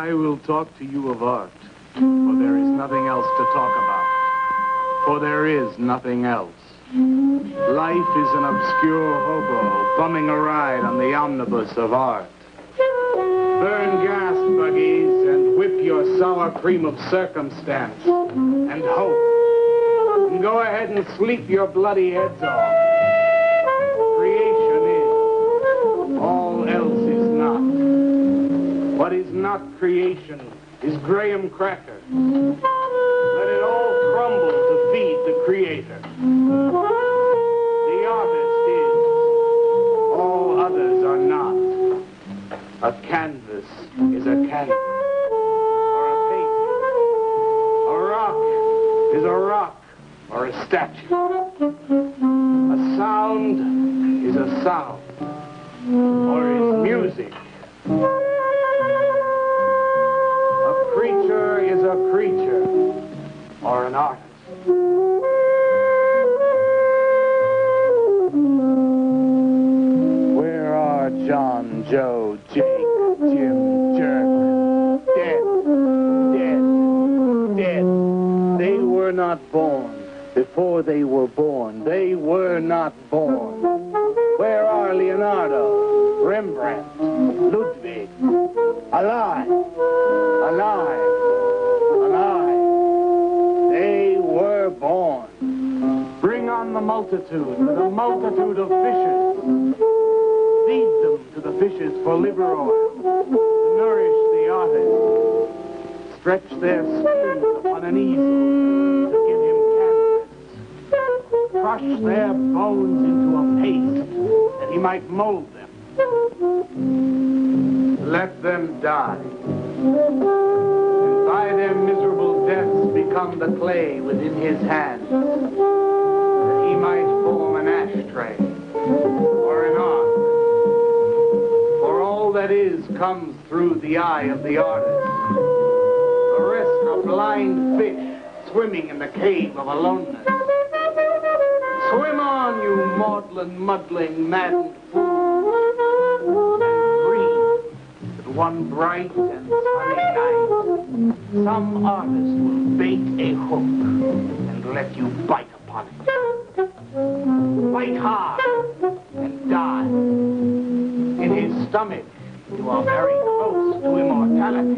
I will talk to you of art, for there is nothing else to talk about. For there is nothing else. Life is an obscure hobo bumming a ride on the omnibus of art. Burn gas buggies and whip your sour cream of circumstance and hope. And go ahead and sleep your bloody heads off. Creation is. All else is not. What is not creation is graham cracker. Let it all crumble to feed the creator. The artist is. All others are not. A canvas is a canvas, or a painting. A rock is a rock, or a statue. A sound is a sound, or is music. A creature is a creature, or an artist. Where are John, Joe, Jake, Jim, Jerk? Dead, dead, dead. They were not born. Before they were born, they were not born. Where are Leonardo, Rembrandt, Ludwig? Alive, alive, alive. They were born. Bring on the multitude with a multitude of fishes. Feed them to the fishes for liver oil, to nourish the artist. Stretch their skins upon an easel to give him canvas. Crush their bones into a paste that he might mold them. Let them die. And by their miserable deaths become the clay within his hands, that he might form an ashtray or an ark. For all that is comes through the eye of the artist. The rest are blind fish swimming in the cave of aloneness. Swim on, you maudlin, muddling, maddened fool, and breathe that one bright and sunny night some artist will bait a hook and let you bite upon it. Bite hard and die. In his stomach, you are very close to immortality.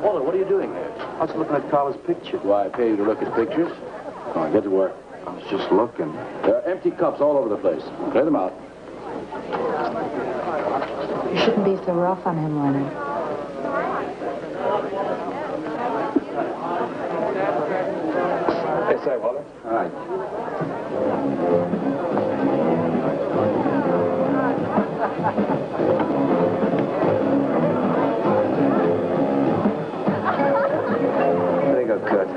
Walter, what are you doing there? I was looking at Carla's picture. Do I pay you to look at pictures? Come on, get to work. I was just looking. There are empty cups all over the place. Clear them out. You shouldn't be so rough on him, Leonard. Yes, sir, Walter. All right. There you go, Kurt.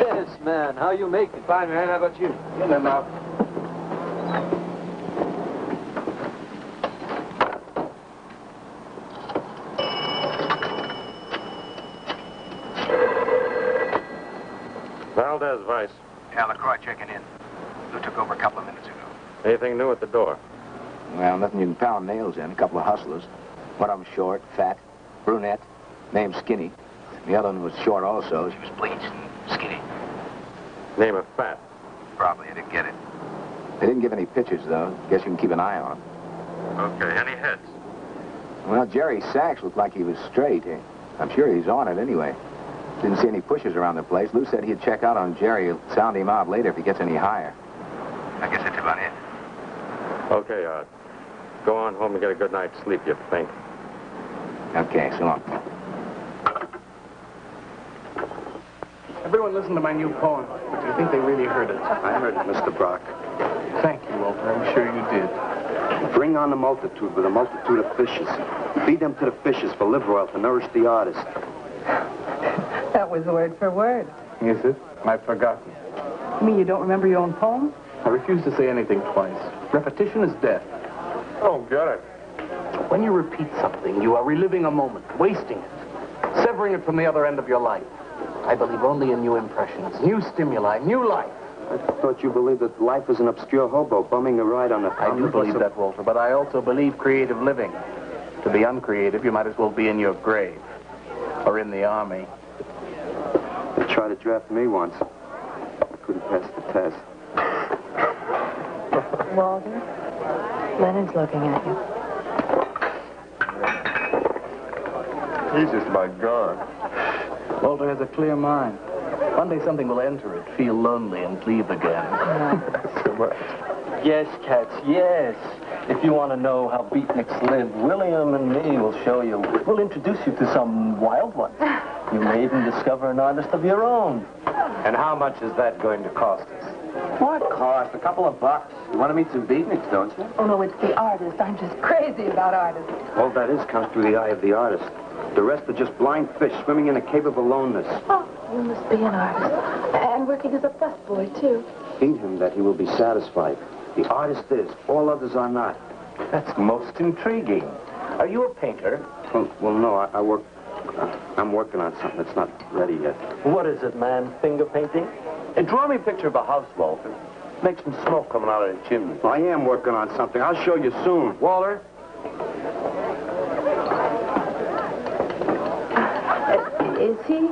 Yes, man. How you making? Fine, man. How about you? Get them out. Valdez, Vice. Yeah, LaCroix checking in. Lou took over a couple of minutes ago. Anything new at the door? Well, nothing you can pound nails in. A couple of hustlers. One of them short, fat, brunette, named Skinny. The other one was short also. She was bleached and skinny. Name of Fat. Probably, I didn't get it. They didn't give any pictures, though. Guess you can keep an eye on them. Okay, any heads? Well, Jerry Sachs looked like he was straight. I'm sure he's on it anyway. Didn't see any pushes around the place. Lou said he'd check out on Jerry. He'll sound him out later if he gets any higher. I guess that's about it. Okay, go on home and get a good night's sleep, you think. Okay, so long. Everyone listen to my new poem. Do you think they really heard it? I heard it, Mr. Brock. Thank you, Walter. I'm sure you did. Bring on the multitude with a multitude of fishes. Feed them to the fishes for liver oil to nourish the artist. That was word for word. Is it? I've forgotten. You mean you don't remember your own poem? I refuse to say anything twice. Repetition is death. Oh, get it. When you repeat something, you are reliving a moment, wasting it, severing it from the other end of your life. I believe only in new impressions, new stimuli, new life. I thought you believed that life is an obscure hobo bumming a ride on a... I do believe that, Walter, but I also believe creative living. To be uncreative, you might as well be in your grave or in the army. They tried to draft me once. I couldn't pass the test. Walter, Leonard's looking at you. He's just about gone. Walter has a clear mind. One day something will enter it, feel lonely, and leave again. So much. Yes, cats, yes. If you want to know how beatniks live, William and me will show you. We'll introduce you to some wild ones. You may even discover an artist of your own. And how much is that going to cost us? What Cost? A couple of bucks. You want to meet some beatniks, don't you? Oh, no, it's the artist. I'm just crazy about artists. All that is comes through the eye of the artist. The rest are just blind fish swimming in a cave of aloneness. Oh, you must be an artist. And working as a busboy, too. Feed him that he will be satisfied. The artist is. All others are not. That's most intriguing. Are you a painter? Well, no, I work... I'm working on something that's not ready yet. What is it, man? Finger painting? And draw me a picture of a house, Walter. Make some smoke coming out of the chimney. I am working on something. I'll show you soon. Walter? Is he...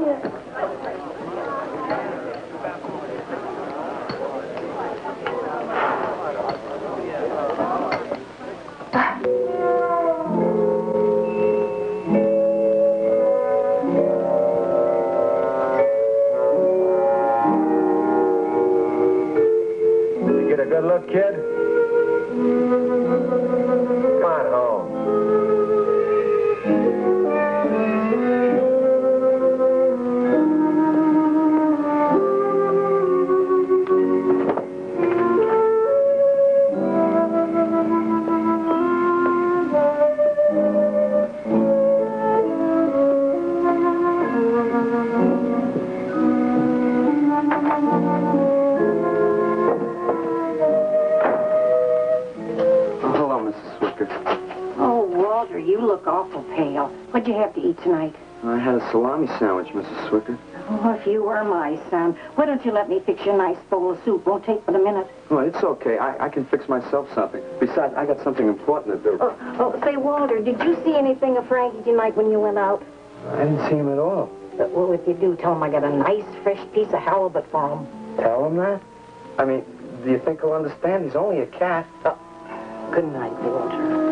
Get a good look, kid? Come on home. Awful pale. What'd you have to eat tonight? I had a salami sandwich, Mrs. Swicker. Oh, if you were my son, why don't you let me fix you a nice bowl of soup? Won't take but a minute. Oh, it's okay. I can fix myself something. Besides, I got something important to do. Say, Walter, did you see anything of Frankie tonight when you went out? I didn't see him at all. Well, if you do, tell him I got a nice, fresh piece of halibut for him. Tell him that? I mean, do you think he'll understand? He's only a cat. Good night, Walter.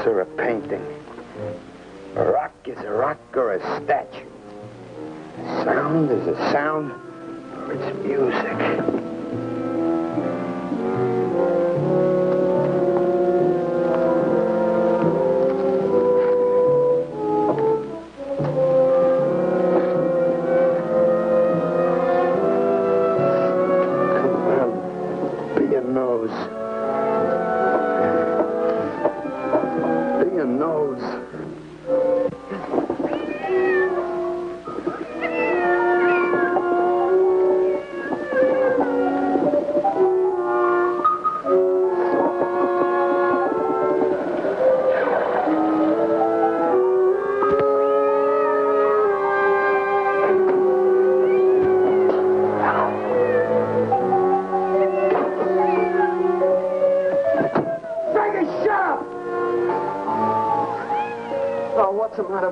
or a painting. A rock is a rock or a statue. A sound is a sound or it's music.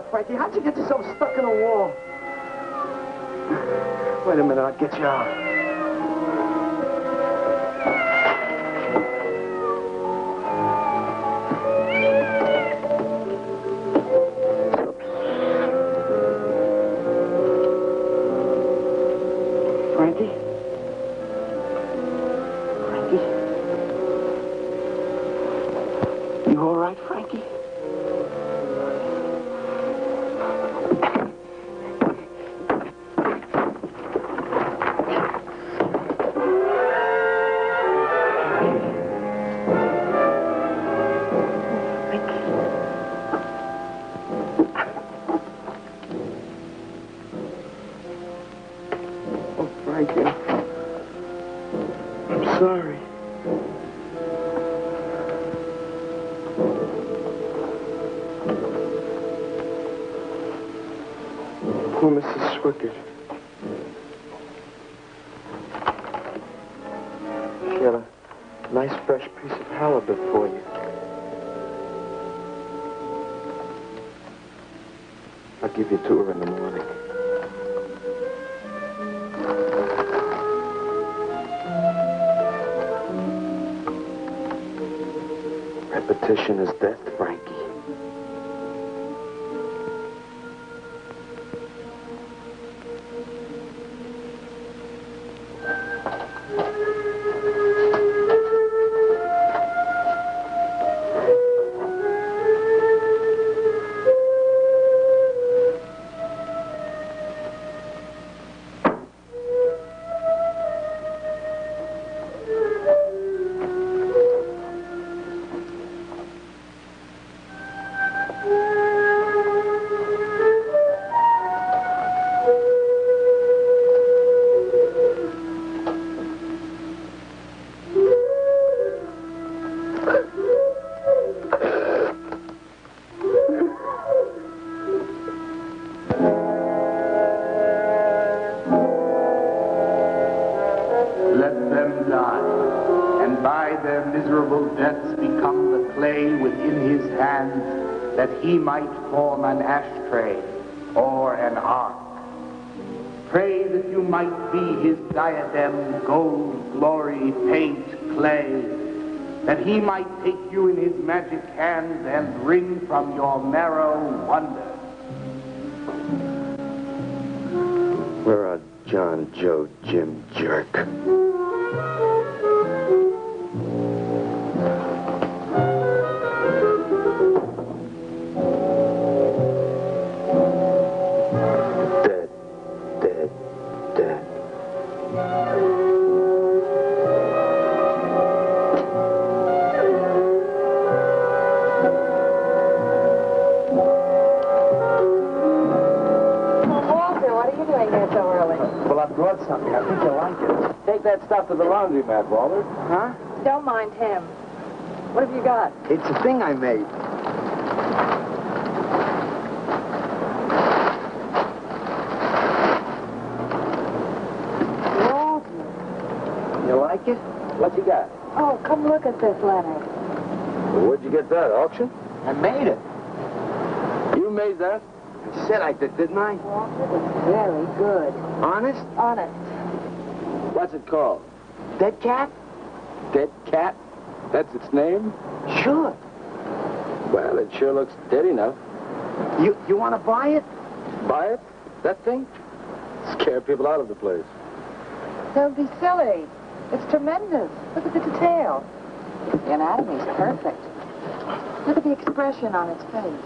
Frankie, how'd you get yourself stuck in a wall? Wait a minute, I'll get you out. Frankie? Frankie? You all right, Frankie? Give you to her in the morning. Repetition is death, Frankie. That he might form an ashtray or an ark. Pray that you might be his diadem, gold, glory, paint, clay, that he might take you in his magic hands and wring from your marrow wonder. We're a John, Joe, Jim jerk. Something. I think you'll like it. Take that stuff to the laundromat, Walter. Huh? Don't mind him. What have you got? It's a thing I made. Walter. You like it? What you got? Oh, come look at this, Leonard. Well, where'd you get that, auction? I made it. You made that? I said I did, didn't I? Walter, it's very good. Honest? Honest. What's it called? Dead cat? Dead cat? That's its name? Sure. Well, it sure looks dead enough. You want to buy it? Buy it? That thing? Scare people out of the place. Don't be silly. It's tremendous. Look at the detail. The anatomy's perfect. Look at the expression on its face.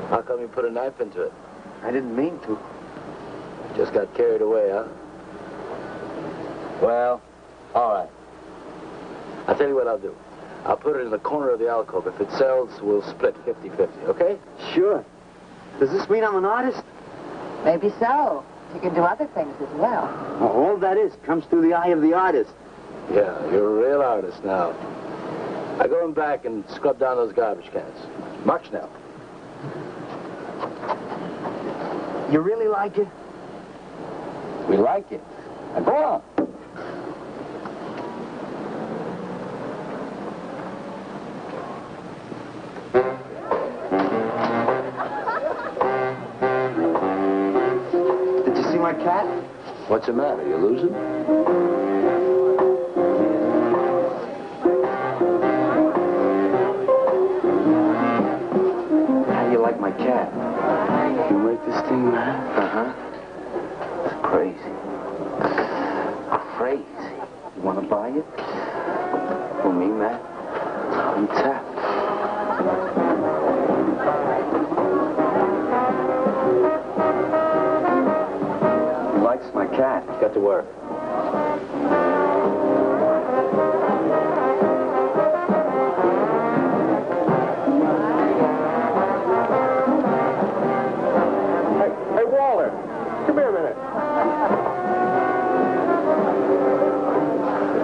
How come you put a knife into it? I didn't mean to. Just got carried away, huh? Well, all right. I'll tell you what I'll do. I'll put it in the corner of the alcove. If it sells, we'll split 50-50, okay? Sure. Does this mean I'm an artist? Maybe so. You can do other things as well. Well, all that is comes through the eye of the artist. Yeah, you're a real artist now. I go in back and scrub down those garbage cans. March now. You really like it? We like it. Now go on. Did you see my cat? What's the matter? You losing? How do you like my cat? You make this thing, man? Uh-huh. It's crazy. Crazy. You want to buy it? For me, man? I'm tapped. He likes my cat. Get to work. Hey, Walter, come here a minute.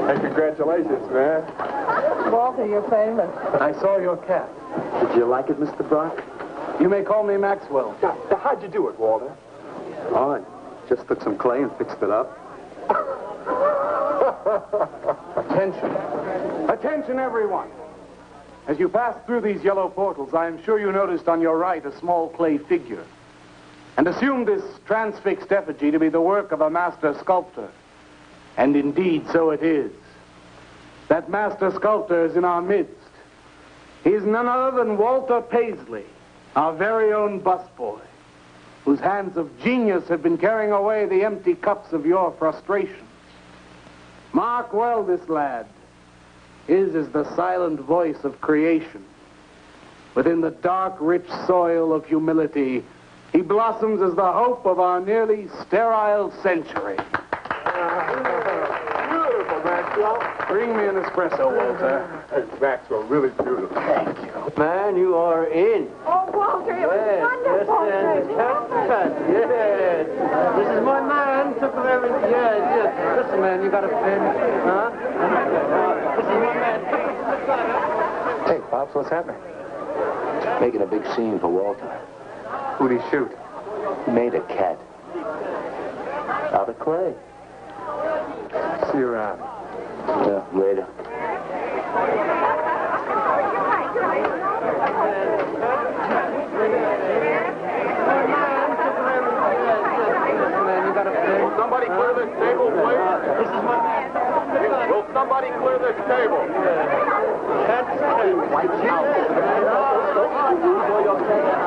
Hey, congratulations, man. Walter, you're famous. I saw your cat. Did you like it, Mr. Brock? You may call me Maxwell. Now, how'd you do it, Walter? Oh, I just took some clay and fixed it up. Attention. Attention, everyone. As you pass through these yellow portals, I am sure you noticed on your right a small clay figure, and assumed this transfixed effigy to be the work of a master sculptor. And indeed, so it is. That master sculptor is in our midst. He is none other than Walter Paisley, our very own busboy, whose hands of genius have been carrying away the empty cups of your frustrations. Mark well this lad. His is the silent voice of creation. Within the dark, rich soil of humility, he blossoms as the hope of our nearly sterile century. Beautiful, Maxwell. Bring me an espresso, Walter. Hey, Maxwell, really beautiful. Thank you. Man, you are in. Oh, Walter, it was wonderful. Yes, yes. This is my man. Took of everything. Yes. Listen, man, you got a pen? Huh? This is my man. Hey, Pops, what's happening? Making a big scene for Walter. Who'd he shoot? He made a cat. Out of clay. See you around. Yeah, later. Somebody clear this table, please. This is my man. Will somebody clear this table?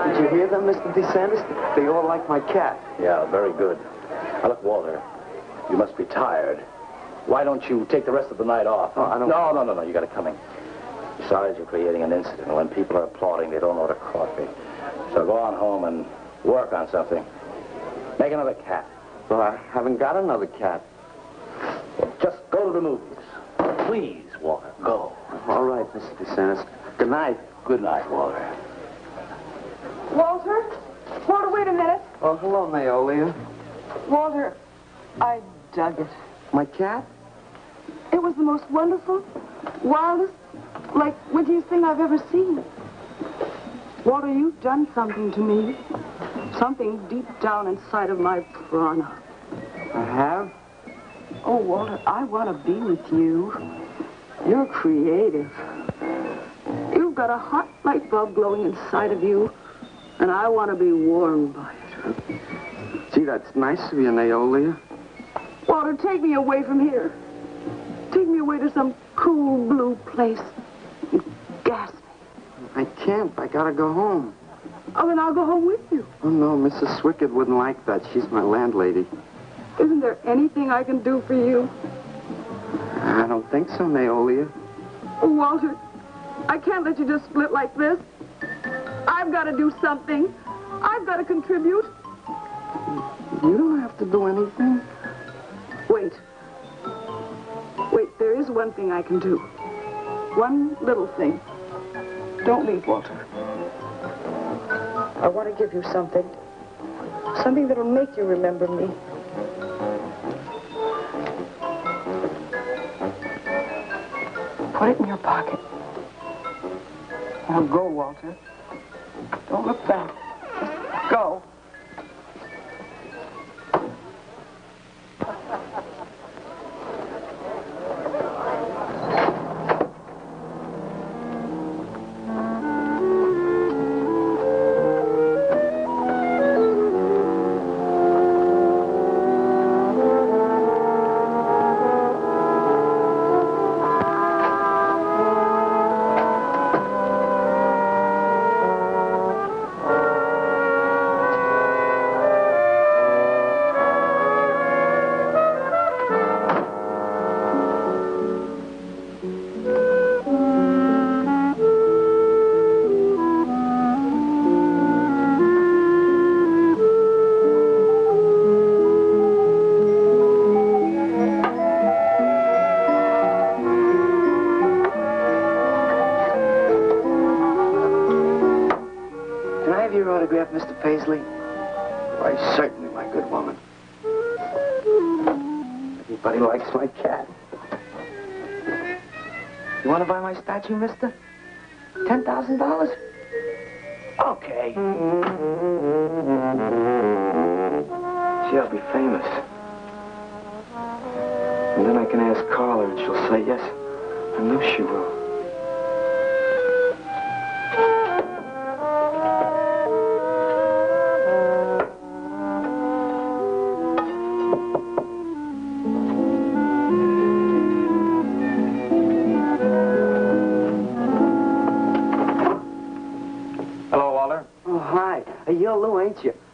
Did you hear them, Mr. DeSantis? They all like my cat. Yeah, very good. Now, look, Walter, you must be tired. Why don't you take the rest of the night off? Oh, I don't... No, you got it coming. Besides, you're creating an incident. When people are applauding, they don't order coffee. So go on home and work on something. Make another cat. Well, I haven't got another cat. Well, just go to the movies. Please, Walter, go. All right, Mr. DeSantis. Good night. Good night, Walter. Walter? Walter, wait a minute. Oh, hello, Mayolia. Walter, I dug it. My cat? It was the most wonderful, wildest, like, wittiest thing I've ever seen. Walter, you've done something to me. Something deep down inside of my prana. I have? Oh, Walter, I want to be with you. You're creative. You've got a hot light bulb glowing inside of you, and I want to be warmed by it. Gee, that's nice of you, Naolia. Walter, take me away from here. Take me away to some cool blue place and gas me. I can't. I gotta go home. Oh, then I'll go home with you. Oh, no, Mrs. Swickett wouldn't like that. She's my landlady. Isn't there anything I can do for you? I don't think so, Naolia. Oh, Walter, I can't let you just split like this. I've got to do something. I've got to contribute. You don't have to do anything. Wait. Wait, there is one thing I can do. One little thing. Don't leave, Walter. I want to give you something. Something that'll make you remember me. Put it in your pocket. Now go, Walter. Don't look back. Just go. Mr. Paisley? Why, certainly, my good woman. Everybody likes my cat. You want to buy my statue, mister? $10,000? Okay. Gee, I'll be famous. And then I can ask Carla, and she'll say yes. I know she will.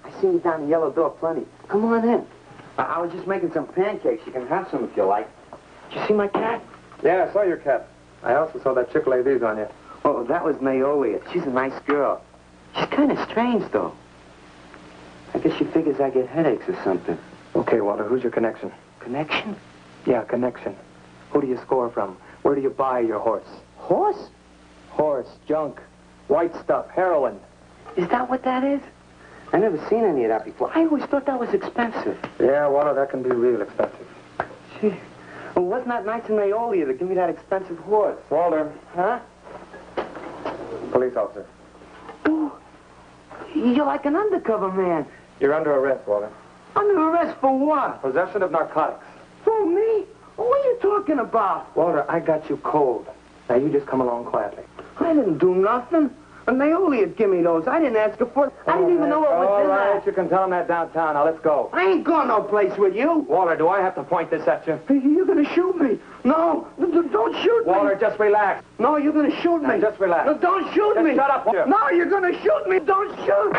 I seen you down the yellow door plenty. Come on in. I was just making some pancakes. You can have some if you like. Did you see my cat? Yeah, I saw your cat. I also saw that chick lay these on you. Oh, that was Naolia. She's a nice girl. She's kind of strange, though. I guess she figures I get headaches or something. Okay, Walter, who's your connection? Connection? Yeah, connection. Who do you score from? Where do you buy your horse? Horse? Horse, junk, white stuff, heroin. Is that what that is? I never seen any of that before. I always thought that was expensive. Yeah, Walter, that can be real expensive. Gee. Well, wasn't that nice of Naolia to give me that expensive horse? Walter. Huh? Police officer. Oh, you're like an undercover man. You're under arrest, Walter. Under arrest for what? Possession of narcotics. For me? What are you talking about? Walter, I got you cold. Now you just come along quietly. I didn't do nothing. And Naolia give me those. I didn't ask her for it. I didn't even know what was in All right, that. you can tell him that downtown. Now, let's go. I ain't going no place with you. Walter, do I have to point this at you? You're going to shoot me. No, don't shoot me. Walter, just relax. No, you're going to shoot me. Now, just relax. No, don't shoot Just me. shut up, Walter. No, you're going to shoot me. Don't shoot.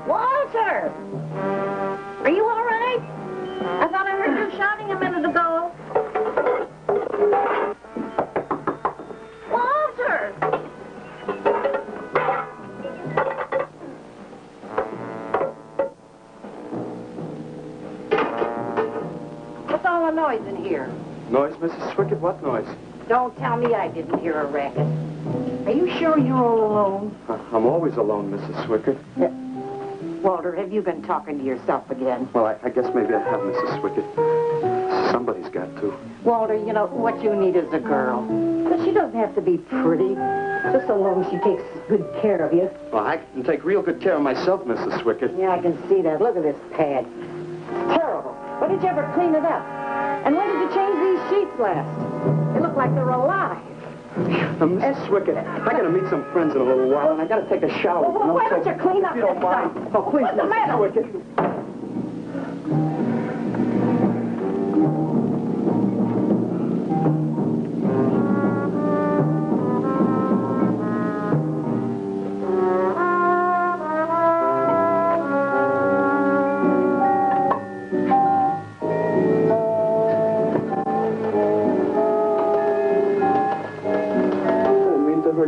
Walter! Are you all right? I thought I heard you shouting a minute ago. Walter! What's all the noise in here? Noise, Mrs. Swickett? What noise? Don't tell me I didn't hear a racket. Are you sure you're all alone? I'm always alone, Mrs. Swickett. Walter, have you been talking to yourself again? Well, I guess maybe I have, Mrs. Swickett. Somebody's got to. Walter, you know, what you need is a girl. But she doesn't have to be pretty, just so long as she takes good care of you. Well, I can take real good care of myself, Mrs. Swickett. Yeah, I can see that. Look at this pad. It's terrible. When did you ever clean it up? And when did you change these sheets last? They look like they're alive. Mrs. Swicket, I gotta meet some friends in a little while, and I gotta take a shower. Well, why don't you clean up If you don't this mind. stuff? Oh, please, What's the Mrs. matter? Swicket.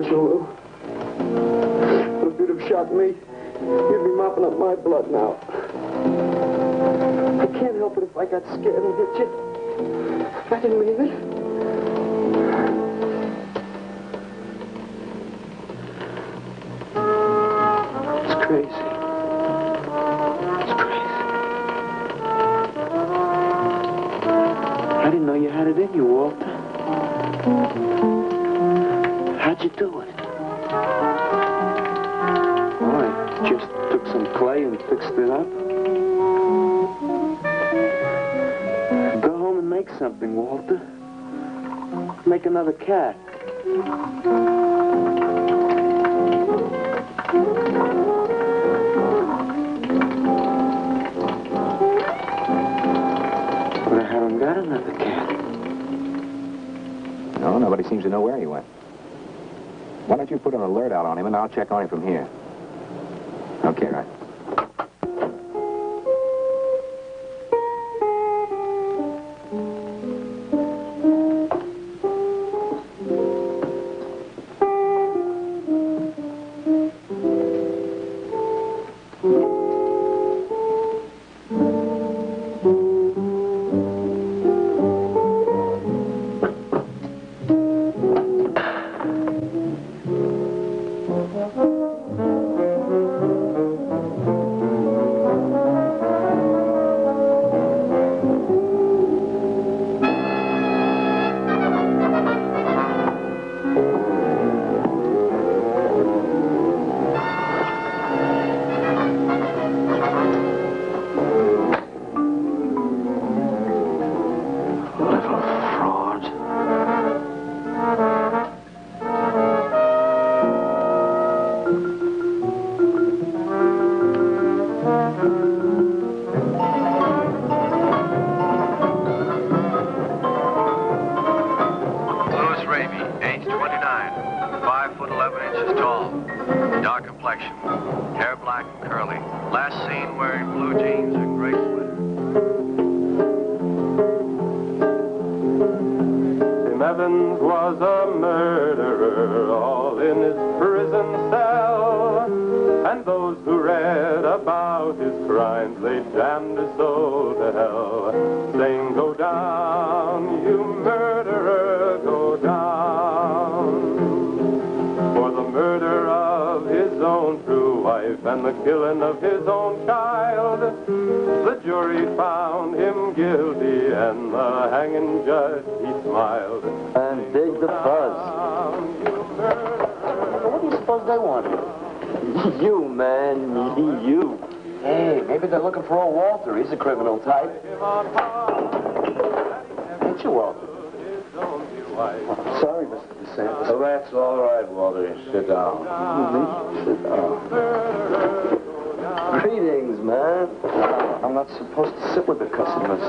Joe. But if you'd have shot me, you'd be mopping up my blood now. I can't help it if I got scared and hit you. I didn't mean it. It's crazy. It's crazy. I didn't know you had it in you, Walter. How'd you do it? Oh, I just took some clay and fixed it up. Go home and make something, Walter. Make another cat. But I haven't got another cat. No, nobody seems to know where he went. Why don't you put an alert out on him, and I'll check on him from here. Okay, right. And the killing of his own child, the jury found him guilty, and the hanging judge, he smiled. And dig the buzz. What do you suppose they want? You, man, you. Hey, maybe they're looking for old Walter. He's a criminal type. Ain't you, Walter? Sorry, Mr. DeSantis. Oh, that's all right, Walter. Sit down. Sit down. Greetings, man. I'm not supposed to sit with the customers.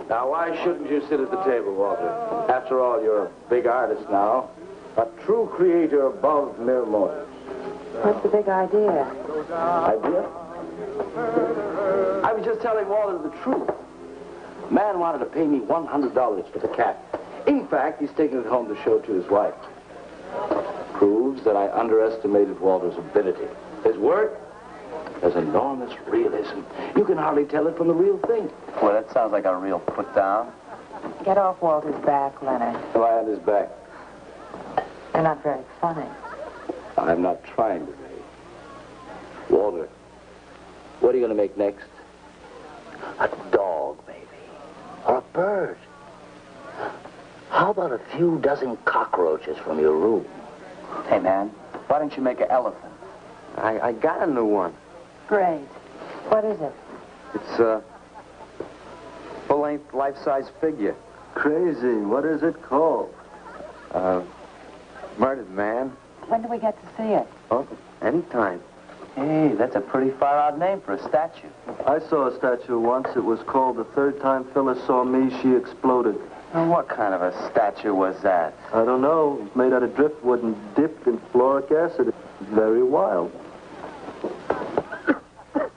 Now, why shouldn't you sit at the table, Walter? After all, you're a big artist now. A true creator above mere motives. What's the big idea? Idea? I was just telling Walter the truth. Man wanted to pay me $100 for the cat. In fact, he's taking it home to show to his wife. Proves that I underestimated Walter's ability. His work has enormous realism. You can hardly tell it from the real thing. Well, that sounds like a real put-down. Get off Walter's back, Leonard. Why on his back? You're not very funny. I'm not trying to be. Walter, what are you going to make next? A dog, maybe. Or a bird. How about a few dozen cockroaches from your room? Hey, man, why don't you make an elephant? I got a new one. Great. What is it? It's a full-length, life-size figure. Crazy. What is it called? Murdered man. When do we get to see it? Oh, anytime. Hey, that's a pretty far-out name for a statue. I saw a statue once. It was called The Third Time Phyllis Saw Me, She Exploded. And what kind of a statue was that? I don't know. It was made out of driftwood and dipped in fluoric acid. It's very wild.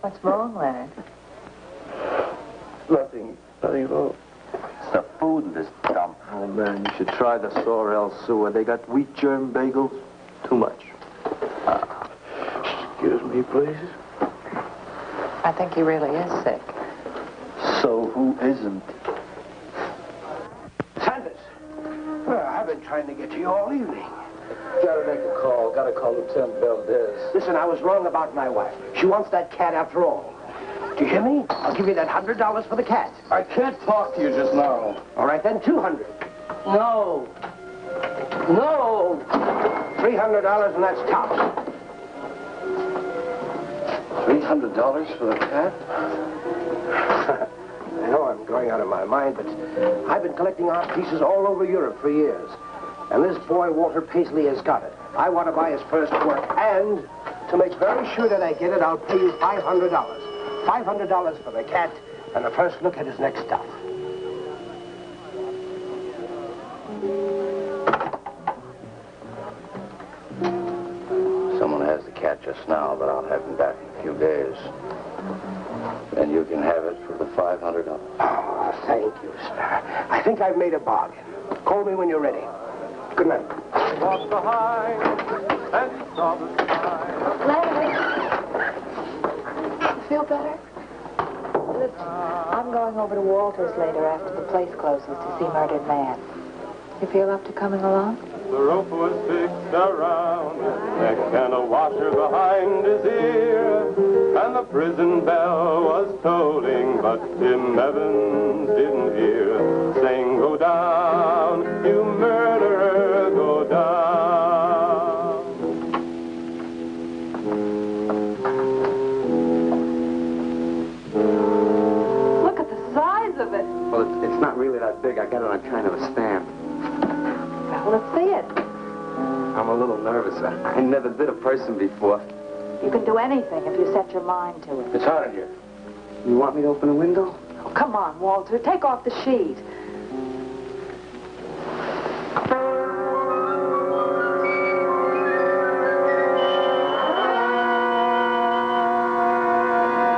What's wrong, Leonard? Nothing at all. It's the food in this dump. Oh, man, you should try the Sorrel sewer. They got wheat germ bagels. Too much. Excuse me, please. I think he really is sick. So who isn't? Sanders, well, I've been trying to get to you all evening. Gotta make a call. Gotta call Lieutenant Valdez. Listen, I was wrong about my wife. She wants that cat after all. Do you hear me? I'll give you that $100 for the cat. I can't talk to you just now. All right, then, $200. No. No. $300, and that's tops. $300 for the cat? I know I'm going out of my mind, but I've been collecting art pieces all over Europe for years. And this boy, Walter Paisley, has got it. I want to buy his first work, and to make very sure that I get it, I'll pay you $500. $500 for the cat, and the first look at his next stuff. Someone has the cat just now, but I'll have him back in a few days. And you can have it for the $500. Oh, thank you, sir. I think I've made a bargain. Call me when you're ready. Good night. Walked behind and saw the sign. Leonard! Feel better? Listen, I'm going over to Walter's later after the place closes to see Murdered Man. You feel up to coming along? The rope was fixed around his neck and a washer behind his ear. And the prison bell was tolling, but Tim Evans didn't hear. Saying, go down, you murderer, go down. Look at the size of it. Well, it's not really that big. I got it on kind of a stand. Well, let's see it. I'm a little nervous. I never did a person before. You can do anything if you set your mind to it. It's hot in here. You want me to open a window? Oh, come on, Walter. Take off the sheet.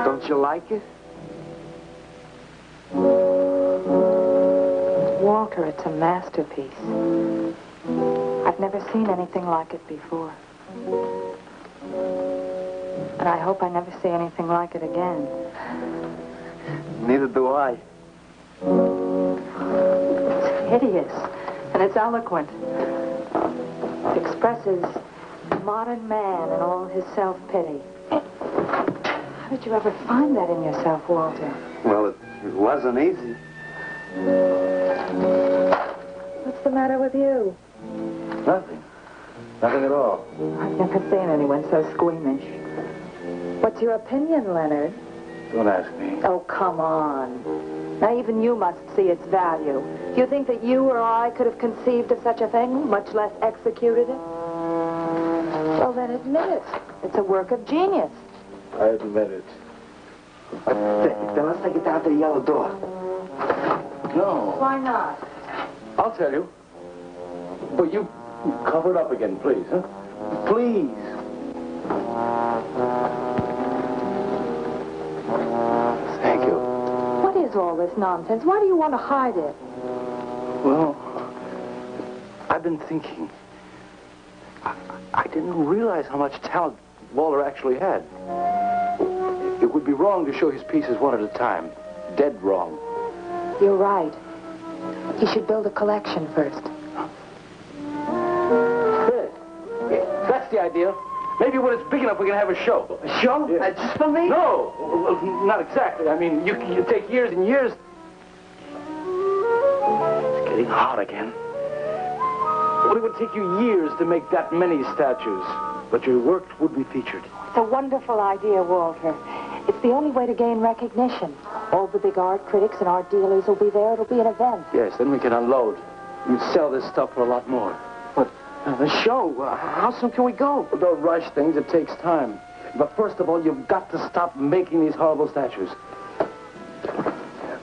Don't you like it? Walter, it's a masterpiece. I've never seen anything like it before. And I hope I never see anything like it again. Neither do I. It's hideous, and it's eloquent. It expresses modern man and all his self-pity. How did you ever find that in yourself, Walter? Well, it wasn't easy. What's the matter with you? Nothing. Nothing at all. I've never seen anyone so squeamish. What's your opinion, Leonard? Don't ask me. Oh, come on. Now, even you must see its value. Do you think that you or I could have conceived of such a thing, much less executed it? Well, then admit it. It's a work of genius. I admit it. Then let's take it down to the yellow door. No. Why not? I'll tell you. But you cover it up again, please, huh? Please. Thank you. What is all this nonsense? Why do you want to hide it? Well, I've been thinking. I didn't realize how much talent Walter actually had. It would be wrong to show his pieces one at a time. Dead wrong. You're right. He should build a collection first. Good. That's the idea. Maybe when it's big enough, we can have a show. A show? Yeah. Just for me? No, well, not exactly. I mean, you take years and years. It's getting hot again. Well, it would take you years to make that many statues, but your work would be featured. It's a wonderful idea, Walter. It's the only way to gain recognition. All the big art critics and art dealers will be there. It'll be an event. Yes, then we can unload. We'd sell this stuff for a lot more. The show. How soon can we go? Well, don't rush things. It takes time. But first of all, you've got to stop making these horrible statues.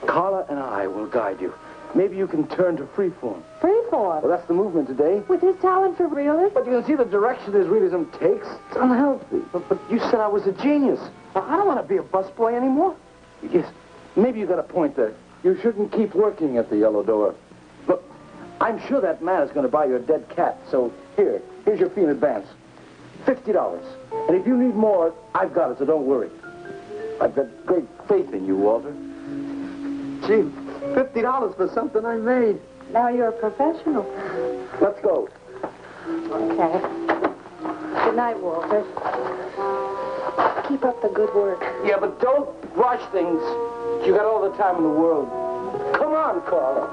Carla and I will guide you. Maybe you can turn to freeform. Freeform? Well, that's the movement today. With his talent for realism? But you can see the direction his realism takes. It's unhealthy. But you said I was a genius. I don't want to be a busboy anymore. Yes, maybe you got a point there. You shouldn't keep working at the Yellow Door. Look, I'm sure that man is going to buy your dead cat. So here's your fee in advance. $50. And if you need more, I've got it, so don't worry. I've got great faith in you, Walter. Gee, $50 for something I made. Now you're a professional. Let's go. Okay. Good night, Walter. Keep up the good work. Yeah, but don't rush things. You got all the time in the world. Come on, Carla.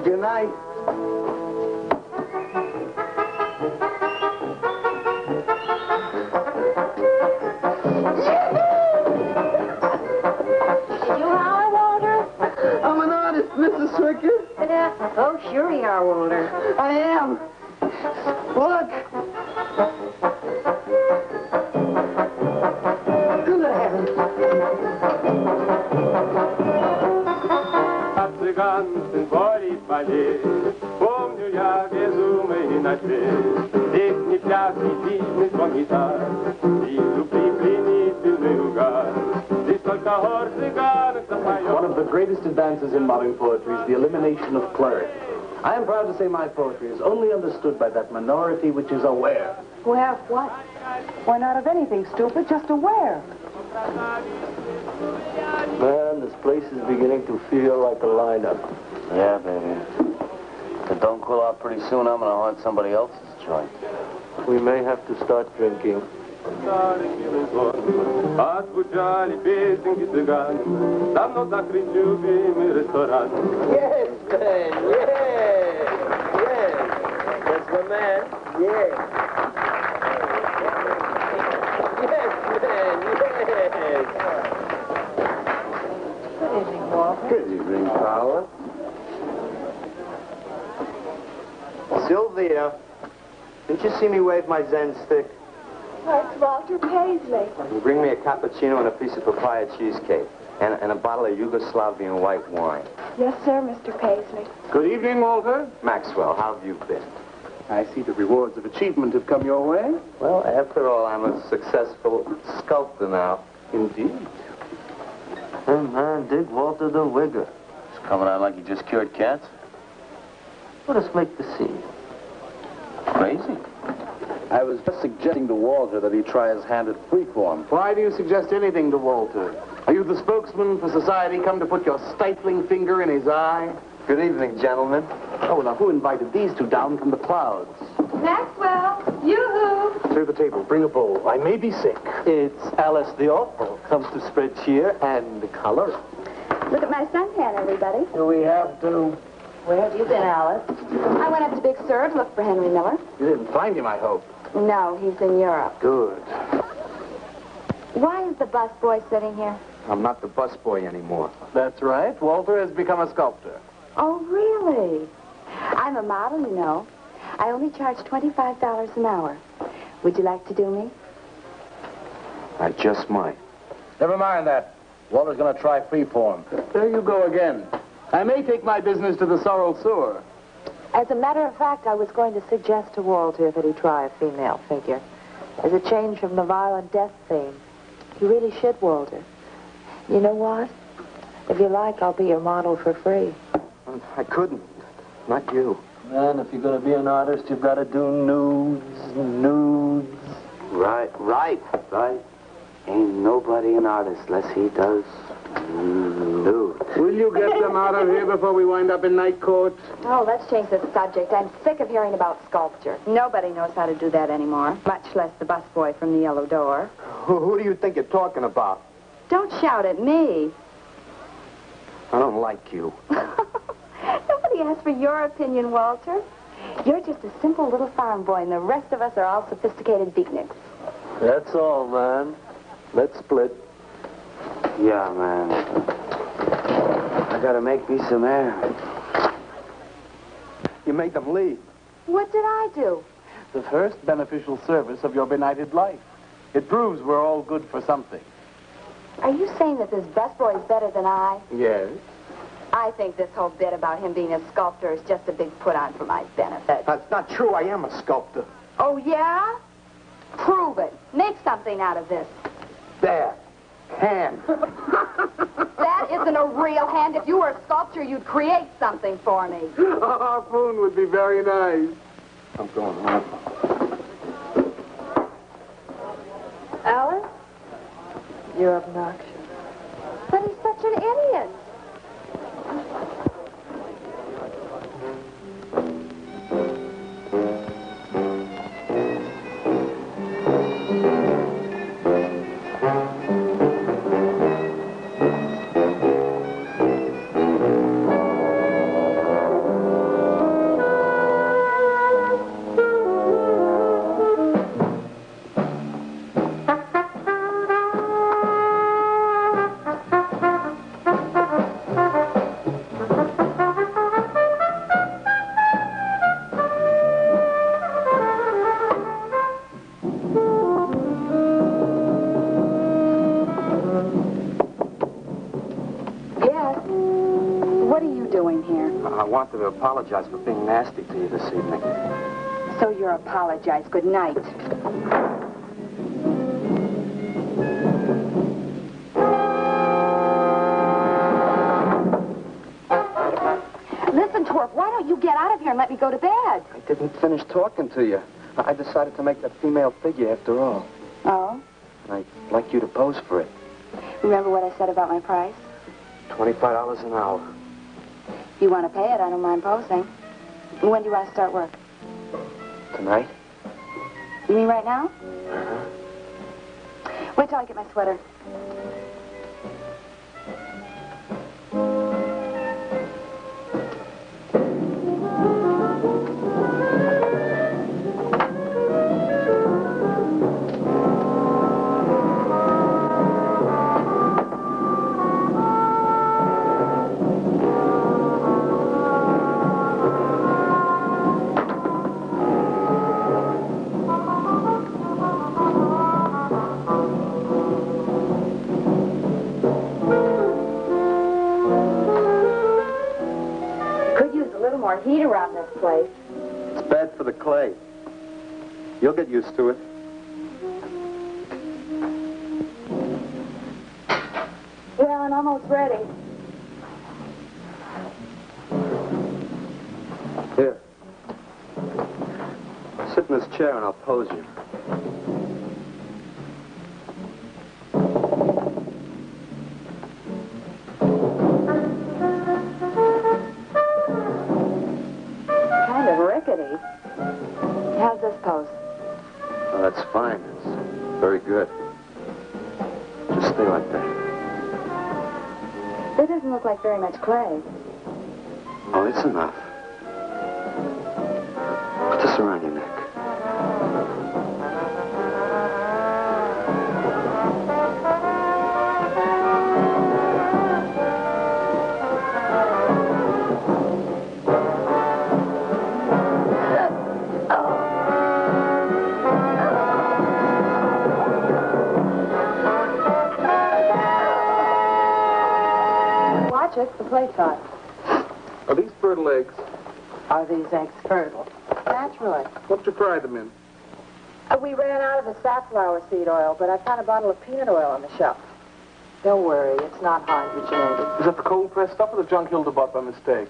Good night. You are, Walter? I'm an artist, Mrs. Surchart. Oh, sure you are, Walter. I am. Look. Good heavens. Цыганцы поле полей, помню я безумный ночей. Здесь не пляс, не длинный звон гитар, и любви пленительный угар. Здесь только хор цыганок запоет. One of the greatest advances in modern poetry is the elimination of clarity. I am proud to say my poetry is only understood by that minority which is aware. Who have what? Why, not of anything, stupid, just aware. Man, this place is beginning to feel like a lineup. Yeah, baby. If it don't cool out pretty soon, I'm going to haunt somebody else's joint. We may have to start drinking. Отзвучали песенки цыган, давно закрыт любимый ресторан. Yes, man, yes, yes. That's my man, yes. Yes, man, yes. Good evening, Walter. Good evening, Carla. Sylvia, didn't you see me wave my Zen stick? Oh, it's Walter Paisley. Bring me a cappuccino and a piece of papaya cheesecake. And a bottle of Yugoslavian white wine. Yes, sir, Mr. Paisley. Good evening, Walter. Maxwell, how have you been? I see the rewards of achievement have come your way. Well, after all, I'm a successful sculptor now. Indeed. Hey, man, dig Walter the Wigger. It's coming out like you just cured cats. Let us make the scene. Crazy. I was just suggesting to Walter that he try his hand at freeform. Why do you suggest anything to Walter? Are you the spokesman for society come to put your stifling finger in his eye? Good evening, gentlemen. Oh, now who invited these two down from the clouds? Maxwell, yoo-hoo. Clear the table. Bring a bowl. I may be sick. It's Alice the Awful. Comes to spread cheer and color. Look at my suntan, everybody. Do we have to? Where have you been, Alice? I went up to Big Sur to look for Henry Miller. You didn't find him, I hope. No, he's in Europe. Good. Why is the busboy sitting here? I'm not the busboy anymore. That's right. Walter has become a sculptor. Oh, really? I'm a model, you know. I only charge $25 an hour. Would you like to do me? I just might. Never mind that. Walter's going to try freeform. There you go again. I may take my business to the Sorrel Sewer. As a matter of fact, I was going to suggest to Walter that he try a female figure. As a change from the violent death theme. You really should, Walter. You know what? If you like, I'll be your model for free. I couldn't. Not you. Man, if you're going to be an artist, you've got to do nudes. Right. Ain't nobody an artist unless he does nude. Will you get them out of here before we wind up in night court? Oh, let's change the subject. I'm sick of hearing about sculpture. Nobody knows how to do that anymore, much less the busboy from the Yellow Door. Who do you think you're talking about? Don't shout at me. I don't like you. Nobody asked for your opinion, Walter. You're just a simple little farm boy, and the rest of us are all sophisticated beatniks. That's all, man. Let's split. Yeah, man. I gotta make me some air. You made them leave. What did I do? The first beneficial service of your benighted life. It proves we're all good for something. Are you saying that this busboy is better than I? Yes? I think this whole bit about him being a sculptor is just a big put-on for my benefit. That's not true. I am a sculptor. Oh, yeah? Prove it. Make something out of this. There. Hand. That isn't a real hand. If you were a sculptor, you'd create something for me. A harpoon would be very nice. I'm going home. Alan? You're obnoxious. But he's such an idiot. I wanted to apologize for being nasty to you this evening. So you're apologized. Good night. Listen, Torp, why don't you get out of here and let me go to bed? I didn't finish talking to you. I decided to make that female figure after all. Oh? I'd like you to pose for it. Remember what I said about my price? $25 an hour. If you want to pay it, I don't mind posing. When do you want to start work? Tonight? You mean right now? Uh-huh. Wait till I get my sweater. Heat around this place. It's bad for the clay. You'll get used to it. Well, I'm almost ready. Here. Sit in this chair and I'll pose you. How's this pose? Oh, that's fine. It's very good. Just stay like that. That doesn't look like very much clay. Oh, it's enough. Put this around your neck. The plate's hot. Are these fertile eggs? Are these eggs fertile? Naturally. What did you fry them in? We ran out of the safflower seed oil, but I found a bottle of peanut oil on the shelf. Don't worry, it's not hydrogenated. Is that the cold-pressed stuff or the junk Hilda bought by mistake?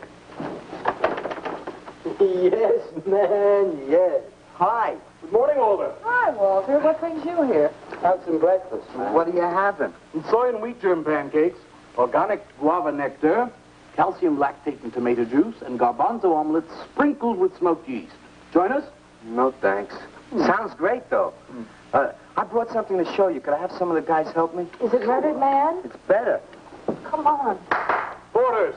Yes, man, yes. Hi. Good morning, Walter. Hi, Walter. What brings you here? Have some breakfast. What are you having? Soy and wheat germ pancakes, organic guava nectar, calcium lactate and tomato juice, and garbanzo omelets sprinkled with smoked yeast. Join us? No, thanks. Sounds great, though. I brought something to show you. Could I have some of the guys help me? Is it Murdered Man? It's better. Come on. Orders.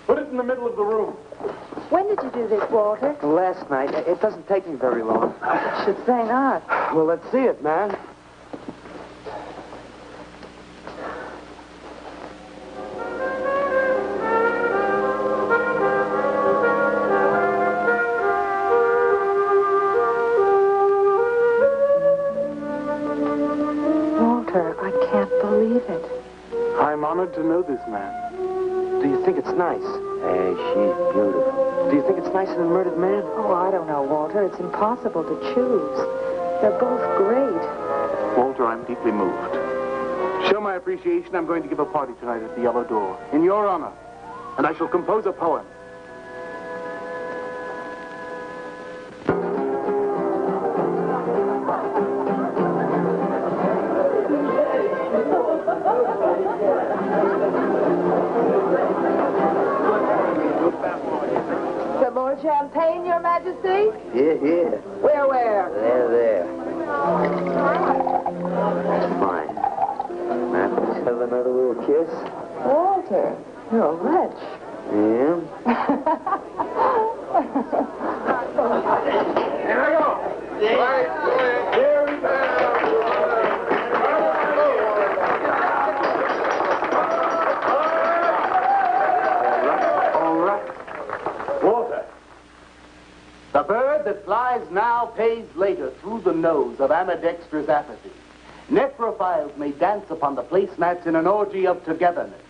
Put it in the middle of the room. When did you do this, Walter? Last night. It doesn't take me very long. I should say not. Well, let's see it, man. honored to know this man. Do you think it's nice? Hey, she's beautiful. Do you think it's nicer than Murdered Man? Oh, I don't know, Walter. It's impossible to choose. They're both great. Walter, I'm deeply moved. To show my appreciation, I'm going to give a party tonight at the Yellow Door, in your honor. And I shall compose a poem. Some more champagne, Your Majesty? Here. Where? There. That's fine. Now, let's have another little kiss. Walter, you're a wretch. Yeah? Here I go. Here we go. All right. Walter. The bird that flies now pays later through the nose of ambidextrous apathy. Necrophiles may dance upon the placemats in an orgy of togetherness.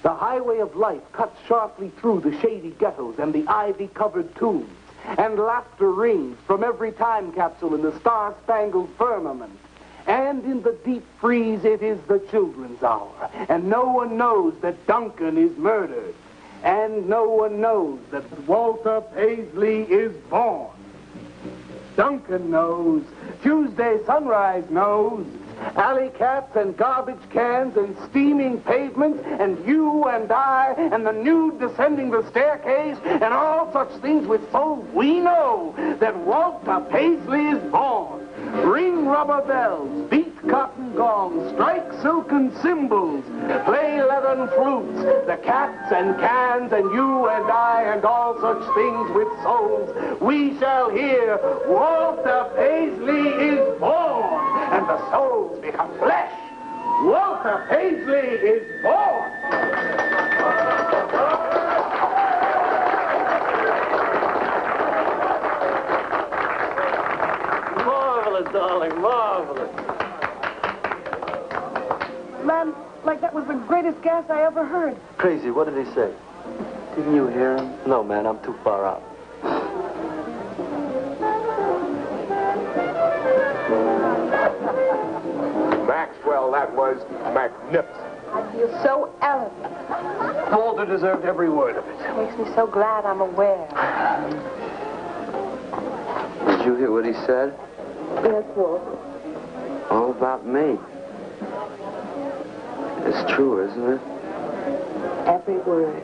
The highway of life cuts sharply through the shady ghettos and the ivy-covered tombs, and laughter rings from every time capsule in the star-spangled firmament. And in the deep freeze, it is the children's hour, and no one knows that Duncan is murdered, and no one knows that Walter Paisley is born. Duncan knows. Tuesday sunrise knows. Alley cats and garbage cans and steaming pavements and you and I and the nude descending the staircase and all such things with souls, we know that Walter Paisley is born. Ring rubber bells, beat cotton gongs, strike silken cymbals, play leathern flutes, the cats and cans and you and I and all such things with souls. We shall hear Walter Paisley is born, and the souls become flesh. Walter Paisley is born. Marvelous, darling, marvelous. Man, like that was the greatest gas I ever heard. Crazy, what did he say? Didn't you hear him? No, man, I'm too far out. Maxwell, that was magnificent. I feel so elegant. Walter deserved every word of it. It makes me so glad I'm aware. Did you hear what he said? Yes, Walter. All about me. It's true, isn't it? Every word.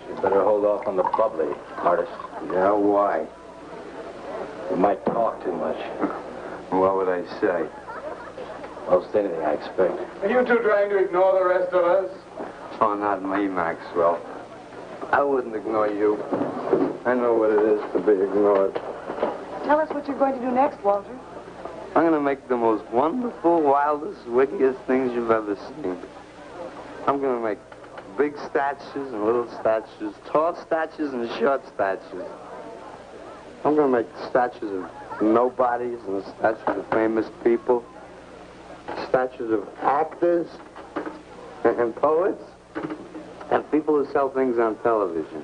You better hold off on the bubbly, artist. Yeah, why? You might talk too much. What would I say? Most anything, I expect. Are you two trying to ignore the rest of us? Oh, not me, Maxwell. I wouldn't ignore you. I know what it is to be ignored. Tell us what you're going to do next, Walter. I'm going to make the most wonderful, wildest, wickedest things you've ever seen. I'm going to make big statues and little statues, tall statues and short statues. I'm going to make statues of nobodies and statues of famous people, statues of actors and poets and people who sell things on television,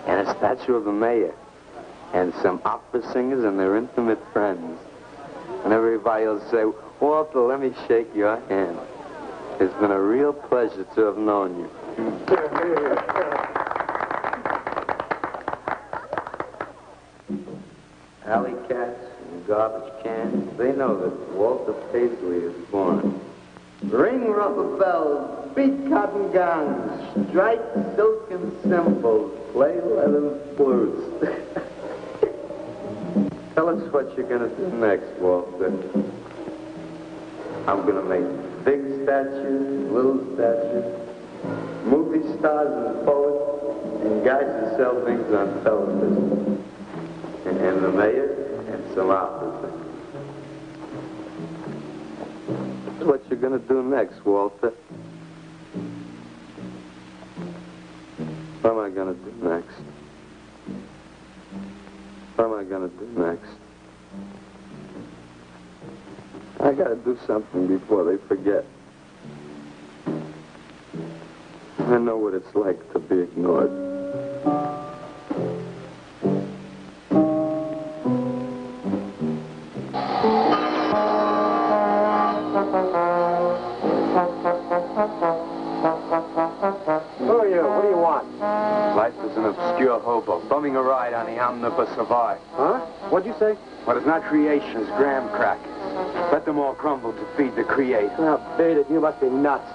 and a statue of the mayor and some opera singers and their intimate friends. And everybody will say, Walter, let me shake your hand. It's been a real pleasure to have known you. Alley cats and garbage cans, they know that Walter Paisley is born. Ring rubber bells, beat cotton gongs, strike silken cymbals, play leathern flutes. Tell us what you're going to do next, Walter. I'm going to make big statues, little statues, movie stars and poets, and guys who sell things on television. And the mayor and some officers. That's what you're going to do next, Walter. What am I going to do next? What am I going to do next? I gotta do something before they forget. I know what it's like to be ignored. Who are you? What do you want? Life is an obscure hobo, bumming a ride on the omnibus of art. Huh? What'd you say? What is not creation is graham crackers. Let them all crumble to feed the creator. Oh, beat it. You must be nuts.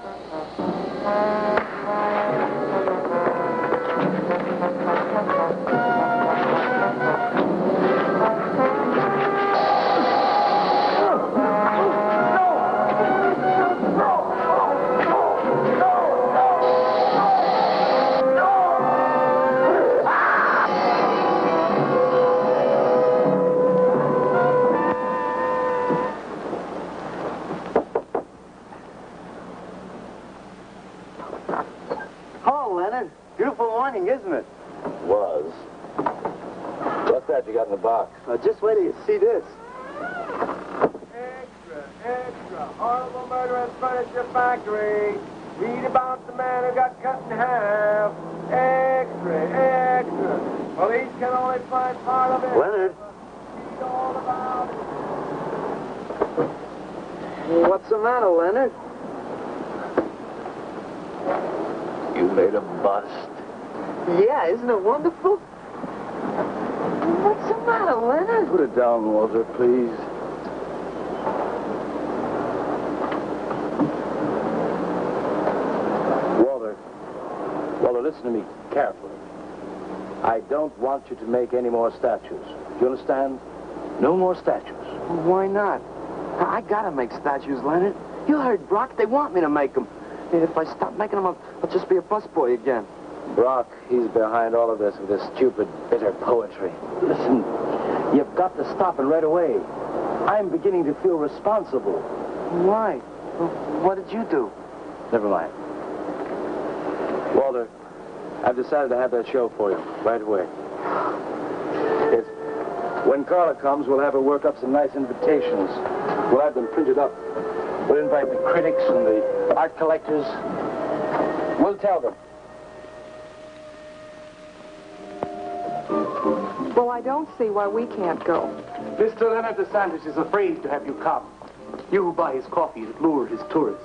Isn't it? Was. What's that you got in the box? Just wait till you see this. Extra, extra. Horrible murder at furniture factory. Read about the man who got cut in half. Extra, extra. Police can only find part of it. Leonard. Read all about it. What's the matter, Leonard? You made a bust. Yeah, isn't it wonderful? What's the matter, Leonard? Put it down, Walter, please. Walter, listen to me carefully. I don't want you to make any more statues. Do you understand? No more statues. Well, why not? I gotta make statues, Leonard. You heard Brock. They want me to make them. If I stop making them, I'll just be a busboy again. Brock, he's behind all of this with his stupid, bitter poetry. Listen, you've got to stop it right away. I'm beginning to feel responsible. Why? Well, what did you do? Never mind. Walter, I've decided to have that show for you right away. Yes. When Carla comes, we'll have her work up some nice invitations. We'll have them printed up. We'll invite the critics and the art collectors. We'll tell them. Well, I don't see why we can't go. Mr. Leonard DeSantis is afraid to have you come. You who buy his coffee and lure his tourists.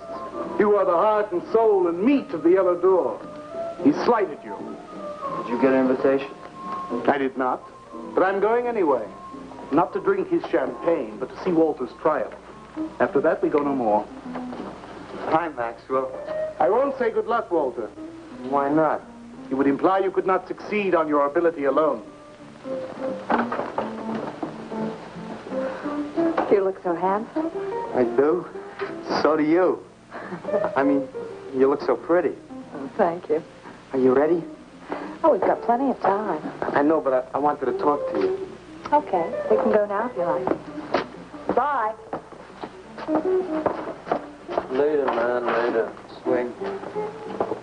You are the heart and soul and meat of the Yellow Door. He slighted you. Did you get an invitation? I did not, but I'm going anyway. Not to drink his champagne, but to see Walter's triumph. After that, we go no more. Hi, Maxwell. I won't say good luck, Walter. Why not? It would imply you could not succeed on your ability alone. You look so handsome. I do? So do you. I mean, you look so pretty. Oh, thank you. Are you ready? Oh, we've got plenty of time. I know, but I wanted to talk to you. Okay, we can go now if you like. Bye. Later, man, later. Swing.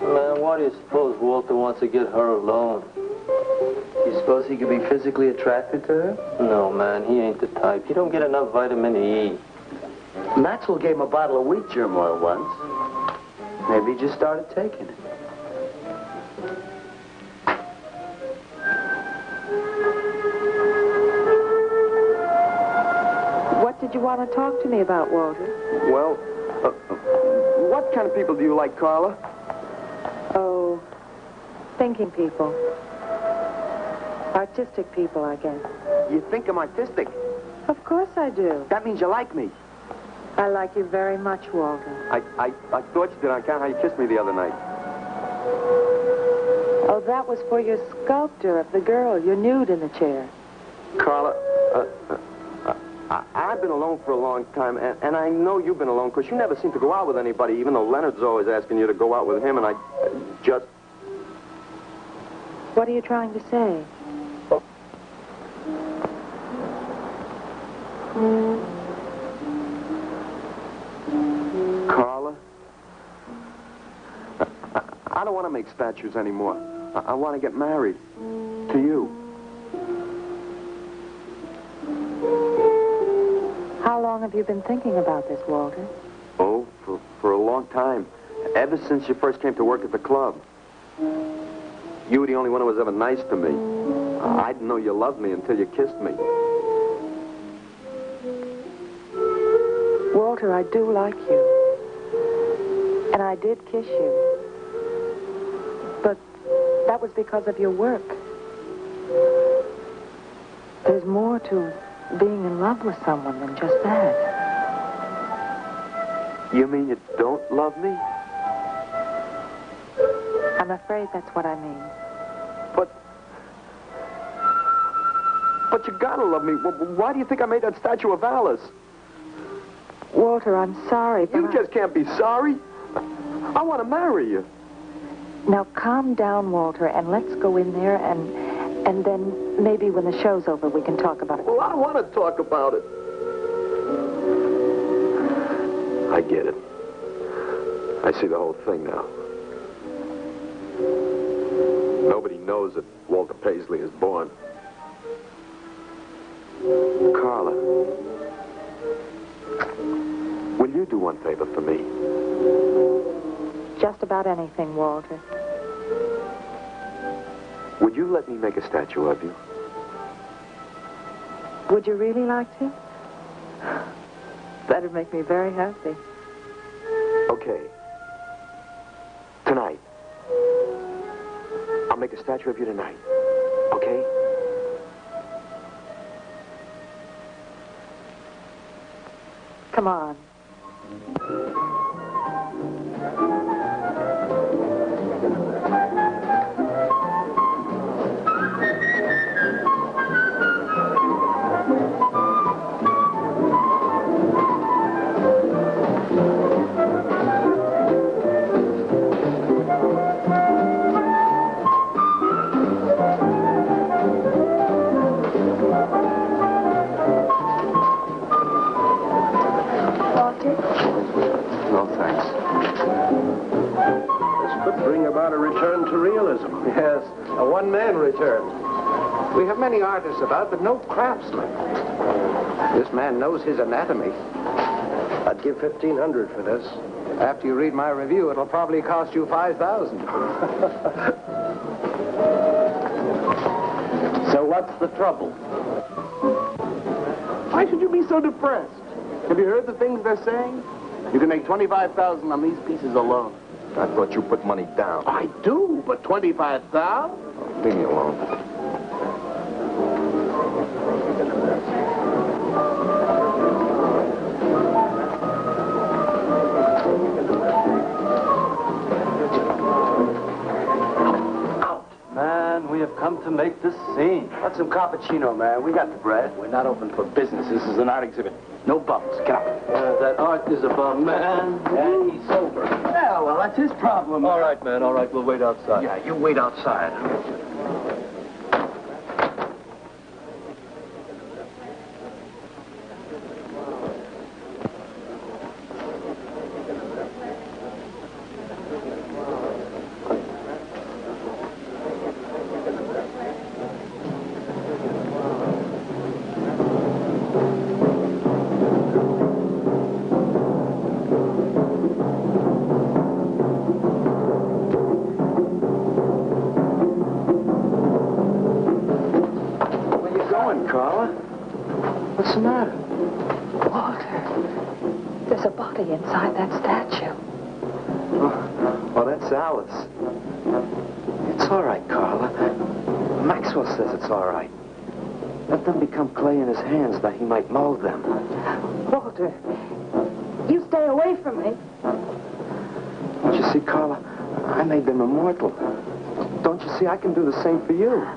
Man, why do you suppose Walter wants to get her alone? You suppose he could be physically attracted to her? No, man, he ain't the type. He don't get enough vitamin E. Maxwell gave him a bottle of wheat germ oil once. Maybe he just started taking it. What did you want to talk to me about, Walter? Well, what kind of people do you like, Carla? Oh, thinking people. Artistic people, I guess. You think I'm artistic? Of course I do. That means you like me. I like you very much, Walter. I thought you did on account how you kissed me the other night. Oh, that was for your sculpture of the girl, your nude in the chair. Carla, I've been alone for a long time, and I know you've been alone, because you never seem to go out with anybody, even though Leonard's always asking you to go out with him, and I just... What are you trying to say? Carla, I don't want to make statues anymore. I want to get married. To you. How long long have you been thinking about this, Walter? Oh, for a long time. Ever since you first came to work at the club. You were the only one who was ever nice to me. I didn't know you loved me until you kissed me. Walter, I do like you. And I did kiss you. But that was because of your work. There's more to being in love with someone than just that. You mean you don't love me? I'm afraid that's what I mean. But you gotta love me. Why do you think I made that statue of Alice? Walter, I'm sorry, but You just can't be sorry. I want to marry you. Now, calm down, Walter, and let's go in there, and then maybe when the show's over, we can talk about it. Well, I don't want to talk about it. I get it. I see the whole thing now. Nobody knows that Walter Paisley is born. Carla, will you do one favor for me? Just about anything, Walter. Would you let me make a statue of you? Would you really like to? That'd make me very happy. Okay. Tonight. I'll make a statue of you tonight. Okay? Come on. No, thanks. This could bring about a return to realism. Yes, a one-man return. We have many artists about, but no craftsmen. This man knows his anatomy. I'd give $1,500 for this. After you read my review, it'll probably cost you $5,000. So what's the trouble? Why should you be so depressed? Have you heard the things they're saying? You can make $25,000 on these pieces alone. I thought you put money down. I do, but $25,000? Leave me alone. Man, we have come to make this scene. What's some cappuccino, man? We got the bread. We're not open for business. This is an art exhibit. No bums. Get up. That art is a bum, man. And he's sober. Yeah, well, that's his problem. All right, man, all right. We'll wait outside. Yeah, you wait outside. Carla? What's the matter? Walter, there's a body inside that statue. Oh, that's Alice. It's all right, Carla. Maxwell says it's all right. Let them become clay in his hands that he might mold them. Walter, you stay away from me. Don't you see, Carla? I made them immortal. Don't you see, I can do the same for you.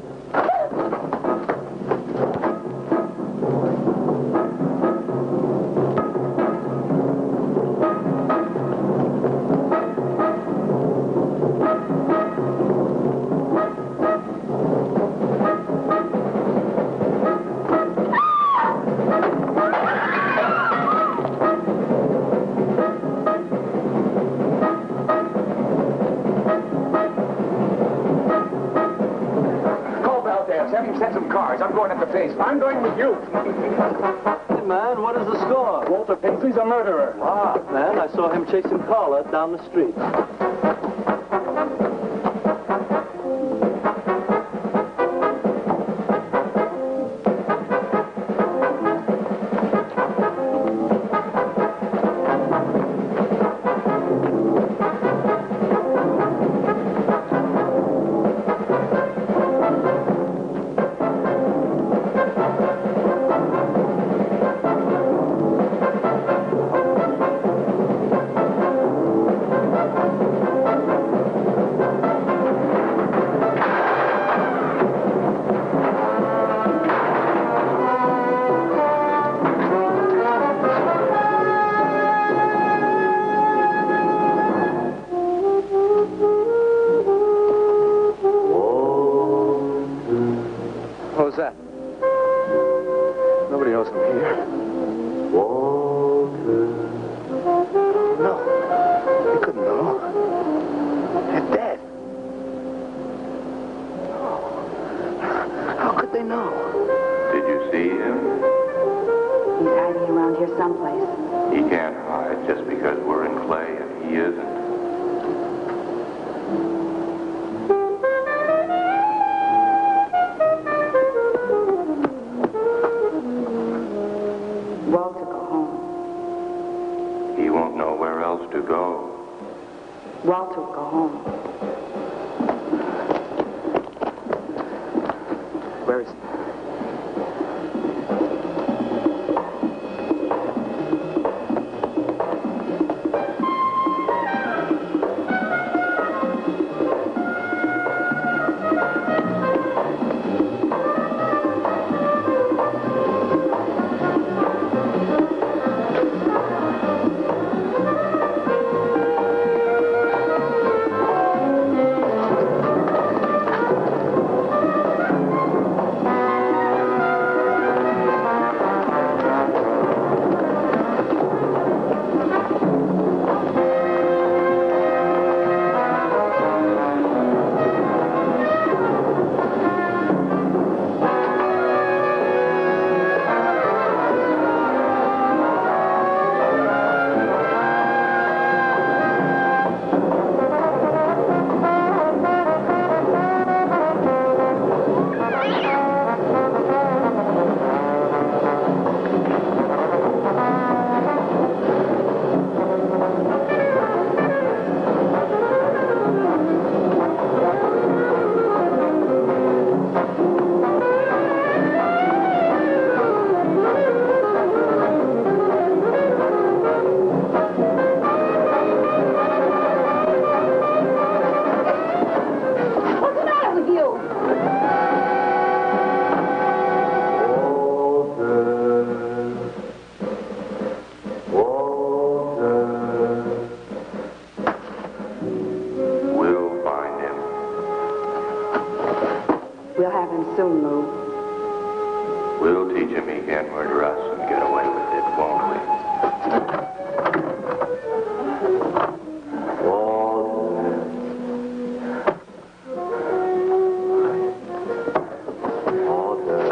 have him send some cars. I'm going up the face. I'm going with you. Hey, man, what is the score? Walter Paisley's a murderer. Ah, man, I saw him chasing Carla down the street. Who's that? Nobody knows I'm here. Walter. No. They couldn't know. They're dead. How could they know? Did you see him? He's hiding around here someplace. He can't hide just because we're in clay and he isn't. Walter, go home. He won't know where else to go. Walter, go home. Where is he? We'll have him soon, Lou. We'll teach him he can't murder us and get away with it, won't we? Walter.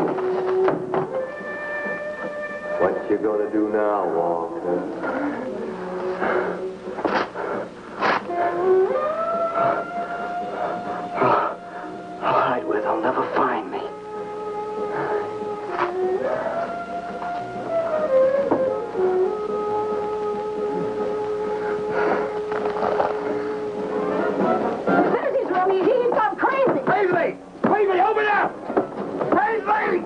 What you gonna do now, Walter? I'll hide where they'll never find me. There's his Rummy. He's gone crazy. Paisley! Paisley, open up! Paisley!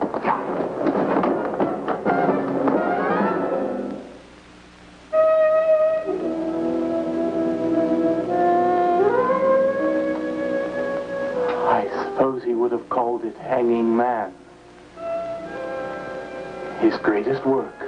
I suppose he would have called it Hanging Man. His greatest work.